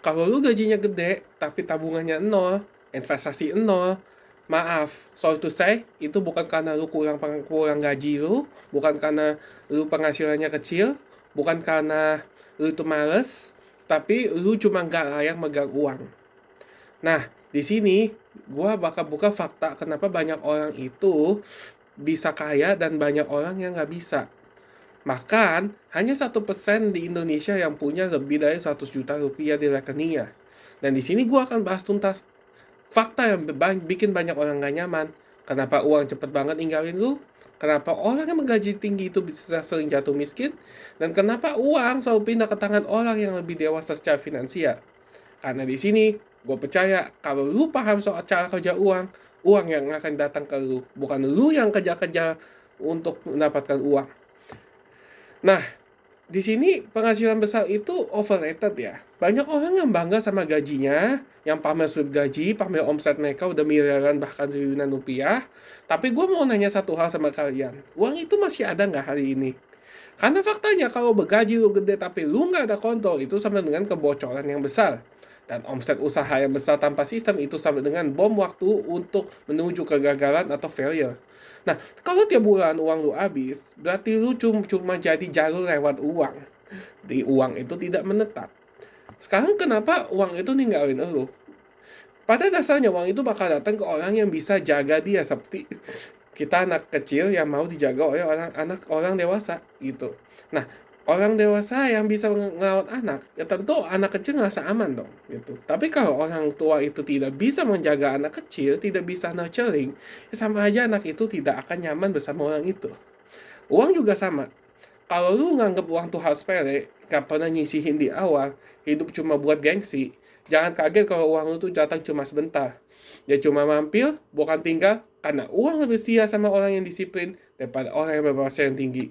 Kalau lu gajinya gede, tapi tabungannya nol, investasi nol, maaf, sorry to say, itu bukan karena lu kurang gaji lu, bukan karena lu penghasilannya kecil, bukan karena lu itu males, tapi lu cuma nggak layak megang uang. Nah, di sini gua bakal buka fakta kenapa banyak orang itu bisa kaya dan banyak orang yang nggak bisa. Bahkan, hanya 1% di Indonesia yang punya lebih dari 100 juta rupiah di rekeningnya. Dan di sini gue akan bahas tuntas fakta yang bikin banyak orang gak nyaman. Kenapa uang cepet banget ninggalin lu? Kenapa orang yang menggaji tinggi itu bisa sering jatuh miskin? Dan kenapa uang selalu pindah ke tangan orang yang lebih dewasa secara finansial? Karena di sini, gue percaya kalau lu paham soal cara kerja uang, uang yang akan datang ke lu. Bukan lu yang kerja-kerja untuk mendapatkan uang. Nah, di sini penghasilan besar itu overrated ya. Banyak orang yang bangga sama gajinya, yang pamer slip gaji, pamer omset mereka udah miliaran bahkan triliunan rupiah. Tapi gue mau nanya satu hal sama kalian. Uang itu masih ada nggak hari ini? Karena faktanya kalau bergaji lu gede tapi lu nggak ada kontrol itu sama dengan kebocoran yang besar. Dan omset usaha yang besar tanpa sistem itu sama dengan bom waktu untuk menuju kegagalan atau failure. Nah, kalau tiap bulan uang lu habis, berarti lu cuma jadi jalur lewat uang. Di uang itu tidak menetap. Sekarang kenapa uang itu ninggalin lu? Pada dasarnya uang itu bakal datang ke orang yang bisa jaga dia seperti kita anak kecil yang mau dijaga oleh orang dewasa gitu. Nah, orang dewasa yang bisa merawat anak, ya tentu anak kecil ngerasa aman dong gitu. Tapi kalau orang tua itu tidak bisa menjaga anak kecil, tidak bisa nurturing, ya sama aja anak itu tidak akan nyaman bersama orang itu. Uang juga sama. Kalau lu nganggap uang tuh hal sepele, gak pernah nyisihin di awal, hidup cuma buat gengsi, jangan kaget kalau uang lu tuh datang cuma sebentar. Dia cuma mampir, bukan tinggal, karena uang lebih setia sama orang yang disiplin daripada orang yang berprestasi yang tinggi.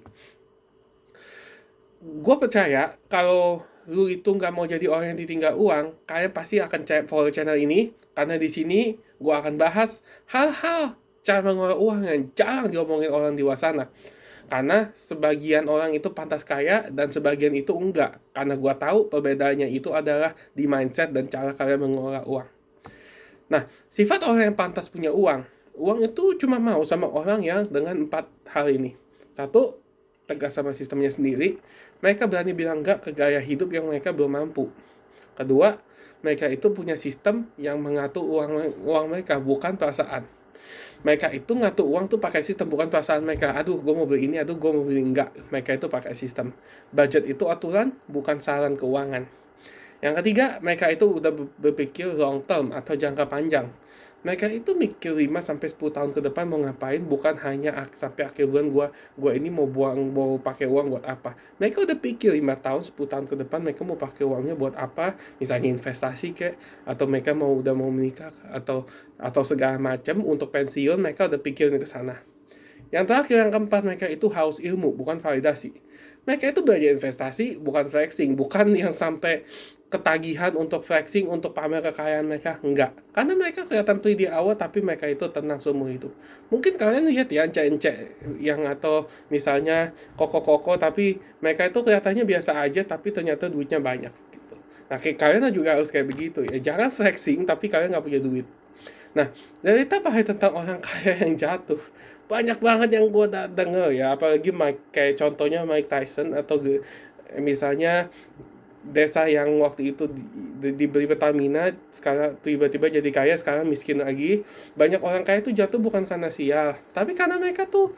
Gue percaya kalau lu itu nggak mau jadi orang yang ditinggal uang, kalian pasti akan follow channel ini, karena di sini gue akan bahas hal-hal cara mengelola uang yang jarang diomongin orang di luar sana. Karena sebagian orang itu pantas kaya dan sebagian itu enggak. Karena gua tahu perbedaannya itu adalah di mindset dan cara kalian mengelola uang. Nah, sifat orang yang pantas punya uang. Uang itu cuma mau sama orang yang dengan 4 hal ini. Satu, tegas sama sistemnya sendiri. Mereka berani bilang enggak ke gaya hidup yang mereka belum mampu. Kedua, mereka itu punya sistem yang mengatur uang mereka, bukan perasaan. Mereka itu ngatur uang tuh pakai sistem, bukan perasaan mereka. Aduh, gue mau beli ini, aduh, gue mau beli enggak. Mereka itu pakai sistem. Budget itu aturan, bukan saran keuangan. Yang ketiga, mereka itu udah berpikir long term atau jangka panjang. Mereka itu mikir 5 sampai 10 tahun ke depan mau ngapain, bukan hanya sampai akhir bulan gua ini mau pakai uang buat apa. Mereka udah pikir 5 tahun, 10 tahun ke depan mereka mau pakai uangnya buat apa, misalnya investasi kayak, atau mereka udah mau menikah atau segala macam untuk pensiun, mereka udah pikirin ke sana. Yang terakhir, yang keempat, mereka itu haus ilmu, bukan validasi. Mereka itu belajar investasi, bukan flexing. Bukan yang sampai ketagihan untuk flexing, untuk pamer kekayaan mereka. Enggak. Karena mereka kelihatan pretty di awal, tapi mereka itu tenang seumur hidup. Mungkin kalian lihat ya, ence-ence yang atau misalnya koko-koko, tapi mereka itu kelihatannya biasa aja, tapi ternyata duitnya banyak. Gitu. Nah, kalian juga harus kayak begitu ya. Jangan flexing, tapi kalian nggak punya duit. Nah, dari apa tentang orang kaya yang jatuh? Banyak banget yang gue denger ya, apalagi kayak contohnya Mike Tyson atau misalnya desa yang waktu itu dibeli Pertamina, sekarang tiba-tiba jadi kaya, sekarang miskin lagi. Banyak orang kaya itu jatuh bukan karena sial, tapi karena mereka tuh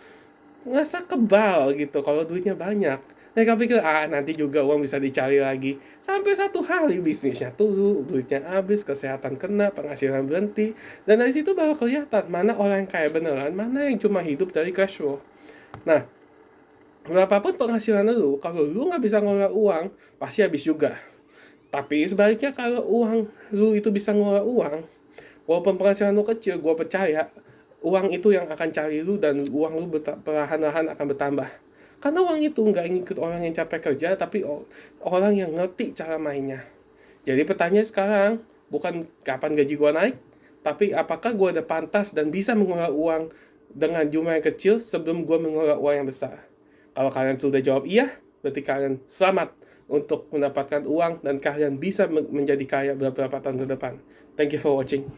ngerasa kebal gitu kalau duitnya banyak. Mereka pikir, nanti juga uang bisa dicari lagi. Sampai satu hari bisnisnya turun, duitnya habis, kesehatan kena, penghasilan berhenti. Dan dari situ baru kelihatan mana orang yang kaya beneran, mana yang cuma hidup dari cash flow. Nah, berapapun penghasilan lu, kalau lu nggak bisa ngelola uang, pasti habis juga. Tapi sebaliknya kalau lu itu bisa ngelola uang, walaupun penghasilan lu kecil, gue percaya uang itu yang akan cari lu dan uang lu perlahan-lahan akan bertambah. Karena uang itu nggak ngikut orang yang capek kerja, tapi orang yang ngerti cara mainnya. Jadi pertanyaan sekarang, bukan kapan gaji gua naik, tapi apakah gua udah pantas dan bisa mengelola uang dengan jumlah yang kecil sebelum gua mengelola uang yang besar. Kalau kalian sudah jawab iya, berarti kalian selamat. untuk mendapatkan uang dan kalian bisa menjadi kaya beberapa tahun ke depan. Thank you for watching.